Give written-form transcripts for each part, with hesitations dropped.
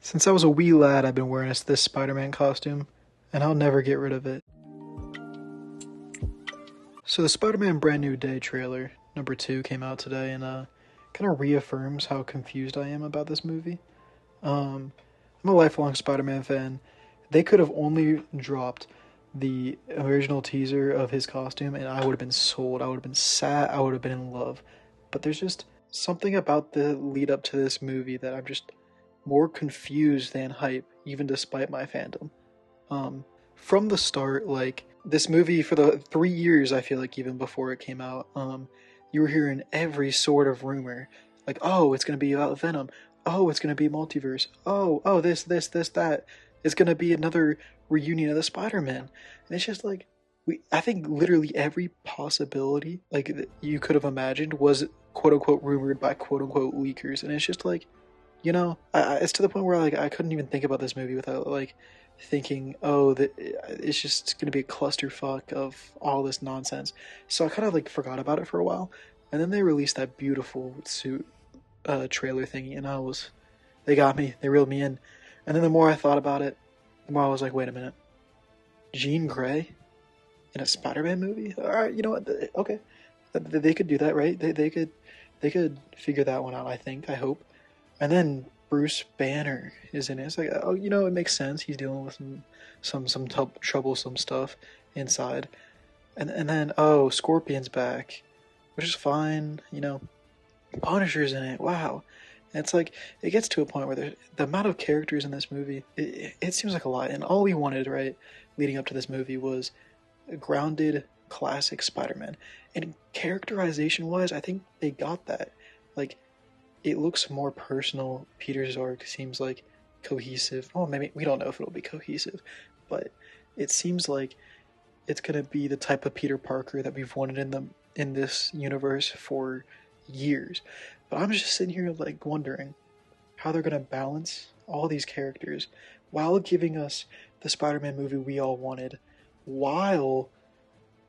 Since I was a wee lad, I've been wearing this Spider-Man costume, and I'll never get rid of it. So the Spider-Man Brand New Day trailer, number 2, came out today, and kind of reaffirms how confused I am about this movie. I'm a lifelong Spider-Man fan. They could have only dropped the original teaser of his costume, and I would have been sold. I would have been sad. I would have been in love. But there's just something about the lead up to this movie that I'm just more confused than hype, even despite my fandom. From the start, like this movie for the 3 years, I feel like even before it came out, you were hearing every sort of rumor, like, oh, it's gonna be about Venom, oh, it's gonna be multiverse, oh, this, that, it's gonna be another reunion of the Spider-Man, and it's just like I think literally every possibility like you could have imagined was quote unquote rumored by quote unquote leakers, and it's just like it's to the point where like I couldn't even think about this movie without like thinking, oh, that it's just gonna be a clusterfuck of all this nonsense. So I kind of like forgot about it for a while, and then they released that beautiful suit trailer thingy, and they got me, they reeled me in. And then the more I thought about it, the more I was like, wait a minute, Jean Grey in a Spider-Man movie? All right, you know what? Okay, they could do that, right? They could figure that one out. I think. I hope. And then Bruce Banner is in it. It's like, oh, it makes sense. He's dealing with some troublesome stuff inside. And then Scorpion's back, which is fine. Punisher's in it. Wow. And it's like it gets to a point where the amount of characters in this movie, it seems like a lot. And all we wanted, right, leading up to this movie was a grounded classic Spider-Man. And characterization wise, I think they got that. Like, it looks more personal. Peter's arc seems like cohesive. Oh, maybe we don't know if it'll be cohesive, but it seems like it's gonna be the type of Peter Parker that we've wanted in this universe for years. But I'm just sitting here like wondering how they're gonna balance all these characters while giving us the Spider-Man movie we all wanted, while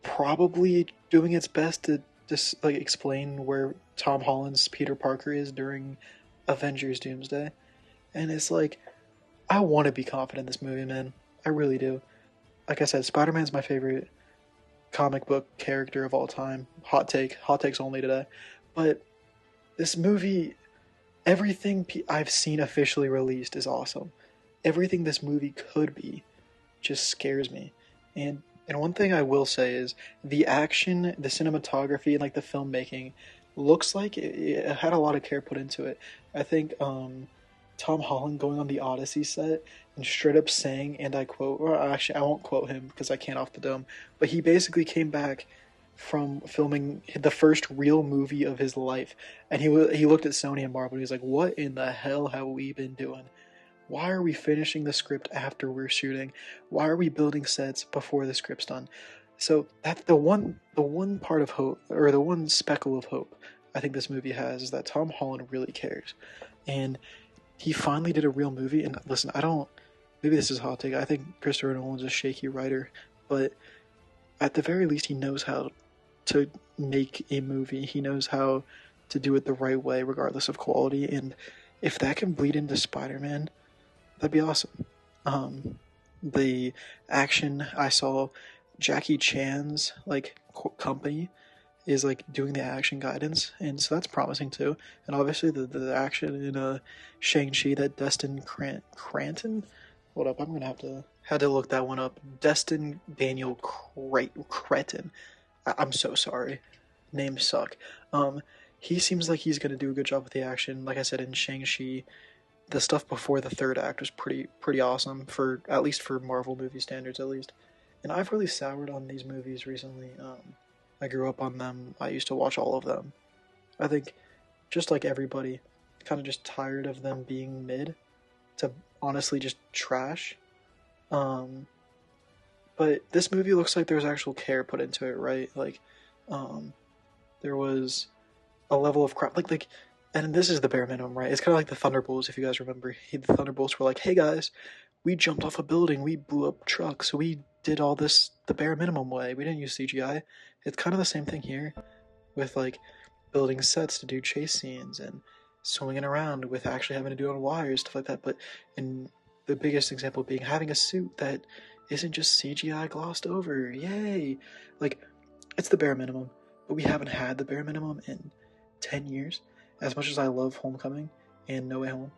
probably doing its best to just like explain where Tom Holland's Peter Parker is during Avengers Doomsday. And it's like I want to be confident in this movie, man. I really do. Like I said, Spider-Man's my favorite comic book character of all time. Hot takes only today. But this movie, everything I've seen officially released is awesome. Everything this movie could be just scares me. And one thing I will say is the action, the cinematography, and like the filmmaking looks like it had a lot of care put into it. I think Tom Holland going on the Odyssey set and straight up saying, and I quote, or actually I won't quote him because I can't off the dome, but he basically came back from filming the first real movie of his life, and he looked at Sony and Marvel and he was like, "What in the hell have we been doing? Why are we finishing the script after we're shooting? Why are we building sets before the script's done?" So that's the one part of hope, or the one speckle of hope I think this movie has, is that Tom Holland really cares, and he finally did a real movie. And listen, I don't. Maybe this is a hot take. I think Christopher Nolan's a shaky writer, but at the very least, he knows how to make a movie. He knows how to do it the right way, regardless of quality. And if that can bleed into Spider-Man, that'd be awesome. The action, I saw Jackie Chan's like company is like doing the action guidance, and so that's promising too. And obviously the action in Shang-Chi, that Destin Cranton. Hold up, I'm gonna have to look that one up. Destin Daniel Cretton. I'm so sorry. Names suck. He seems like he's gonna do a good job with the action. Like I said, in Shang-Chi, the stuff before the third act was pretty awesome, for at least for Marvel movie standards, at least. And I've really soured on these movies recently. I grew up on them. I used to watch all of them. I think, just like everybody, kind of just tired of them being mid to honestly just trash. But this movie looks like there's actual care put into it, right? Like, there was a level of crap, like, and this is the bare minimum, right? It's kind of like the Thunderbolts, if you guys remember. The Thunderbolts were like, "Hey guys, we jumped off a building, we blew up trucks, we did all this the bare minimum way. We didn't use CGI." It's kind of the same thing here, with like building sets to do chase scenes and swinging around with actually having to do it on wires, stuff like that. But in the biggest example being having a suit that isn't just CGI glossed over. Yay! Like, it's the bare minimum, but we haven't had the bare minimum in 10 years. As much as I love Homecoming and No Way Home.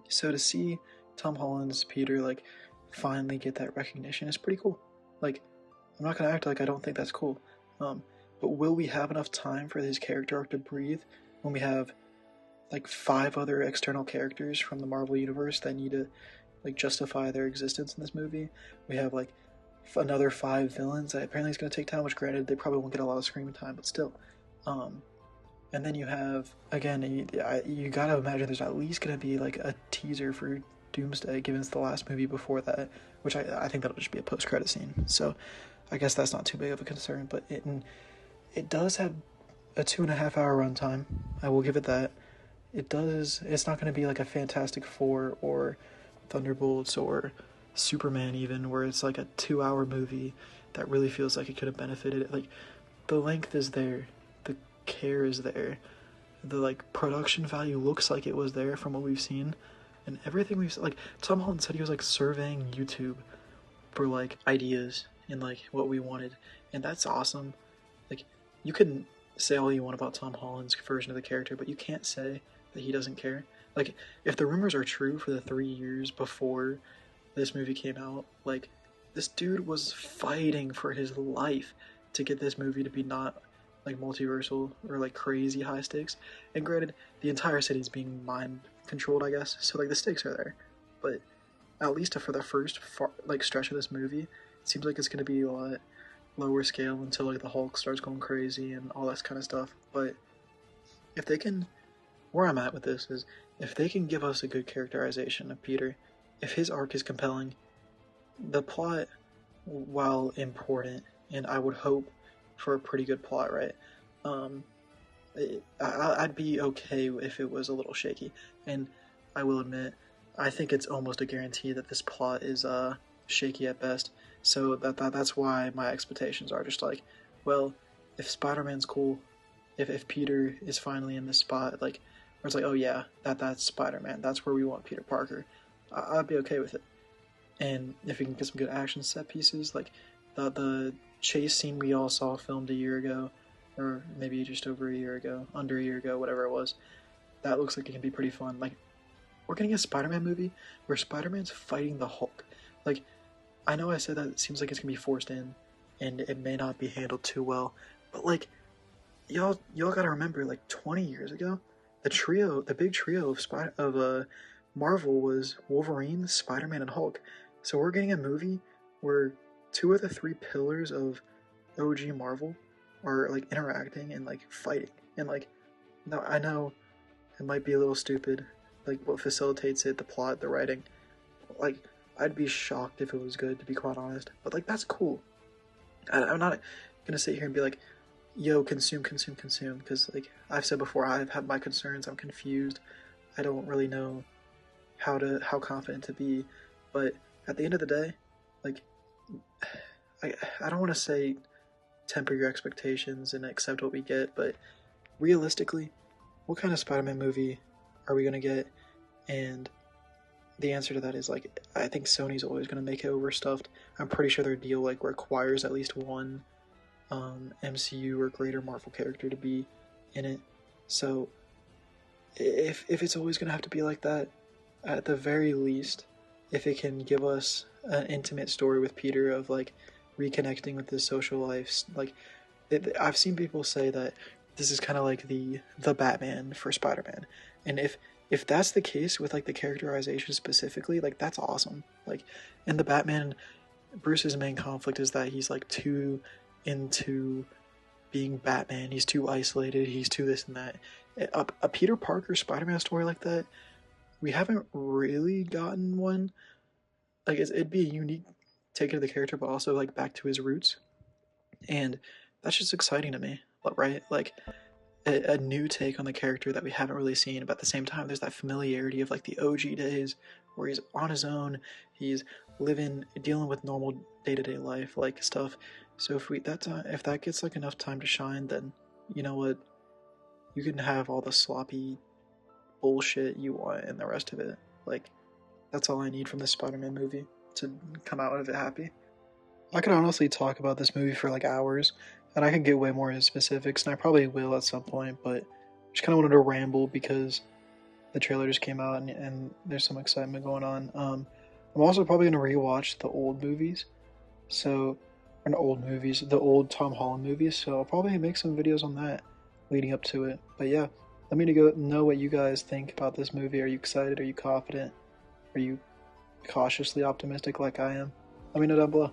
So to see Tom Holland's Peter, like, finally get that recognition is pretty cool. Like, I'm not gonna act like I don't think that's cool. But will we have enough time for his character arc to breathe when we have like 5 other external characters from the Marvel universe that need to like justify their existence in this movie? We have like another 5 villains that apparently is going to take time, which granted they probably won't get a lot of screen time, but still. And then you have, again, you gotta imagine there's at least going to be like a teaser for Doomsday, given it's the last movie before that, which I think that'll just be a post-credit scene. So I guess that's not too big of a concern, but it does have a 2.5-hour runtime. I will give it that. It's not going to be like a Fantastic Four or Thunderbolts or Superman even, where it's like a 2-hour movie that really feels like it could have benefited. Like, the length is there, the care is there, the like production value looks like it was there from what we've seen, and everything we've like. Tom Holland said he was like surveying YouTube for like ideas and like what we wanted, and that's awesome. Like, you can say all you want about Tom Holland's version of the character, but you can't say that he doesn't care. Like, if the rumors are true for the 3 years before this movie came out, like, this dude was fighting for his life to get this movie to be not like multiversal or like crazy high stakes. And granted, the entire city's being mind controlled, I guess, so like the stakes are there. But at least for the first like stretch of this movie, it seems like it's going to be a lot lower scale until like the Hulk starts going crazy and all that kind of stuff. But if they can, where I'm at with this is, if they can give us a good characterization of Peter, if his arc is compelling, the plot, while important, and I would hope for a pretty good plot, right? I'd be okay if it was a little shaky, and I will admit, I think it's almost a guarantee that this plot is shaky at best. So that's why my expectations are just like, well, if Spider-Man's cool, if Peter is finally in this spot, like, where it's like, oh yeah, that's Spider-Man, that's where we want Peter Parker, I'd be okay with it. And if we can get some good action set pieces, like the chase scene we all saw filmed a year ago, or maybe just over a year ago, under a year ago, whatever it was, that looks like it can be pretty fun. Like, we're getting a Spider-Man movie where Spider-Man's fighting the Hulk. Like, I know I said that it seems like it's gonna be forced in, and it may not be handled too well, but like, y'all gotta remember, like 20 years ago, the big trio of Marvel was Wolverine, Spider-Man, and Hulk. So we're getting a movie where 2 of the 3 pillars of OG Marvel are like interacting and like fighting, and like, now I know it might be a little stupid, like what facilitates it, the plot, the writing. Like, I'd be shocked if it was good, to be quite honest. But like, that's cool. I'm not gonna sit here and be like, yo, consume, because like I've said before, I've had my concerns. I'm confused. I don't really know how confident to be. But at the end of the day, like, I don't want to say temper your expectations and accept what we get, but realistically, what kind of Spider-Man movie are we gonna get? And the answer to that is, like, I think Sony's always gonna make it overstuffed. I'm pretty sure their deal like requires at least one MCU or greater Marvel character to be in it. So if it's always gonna have to be like that, at the very least, if it can give us an intimate story with Peter of like reconnecting with his social life, like, I've seen people say that this is kind of like the Batman for Spider-Man, and if that's the case with like the characterization specifically, like, that's awesome. Like, in the Batman, Bruce's main conflict is that he's like too into being Batman, he's too isolated, he's too this and that. A Peter Parker Spider-Man story like that, we haven't really gotten one. Like, it'd be a unique take to the character, but also like back to his roots, and that's just exciting to me, right? Like, a new take on the character that we haven't really seen, but at the same time, there's that familiarity of like the OG days where he's on his own, he's dealing with normal day-to-day life like stuff. So if that gets like enough time to shine, then you know what, you can have all the sloppy bullshit you want in the rest of it. Like, that's all I need from this Spider-Man movie to come out of it happy. I could honestly talk about this movie for like hours, and I could get way more into specifics, and I probably will at some point, but I just kind of wanted to ramble because the trailer just came out and there's some excitement going on. I'm also probably going to rewatch the old movies, so, or the old movies, the old Tom Holland movies, so I'll probably make some videos on that leading up to it. But yeah, let me know what you guys think about this movie. Are you excited? Are you confident? Are you cautiously optimistic like I am? Let me know down below.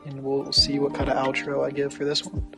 And we'll see what kind of outro I give for this one.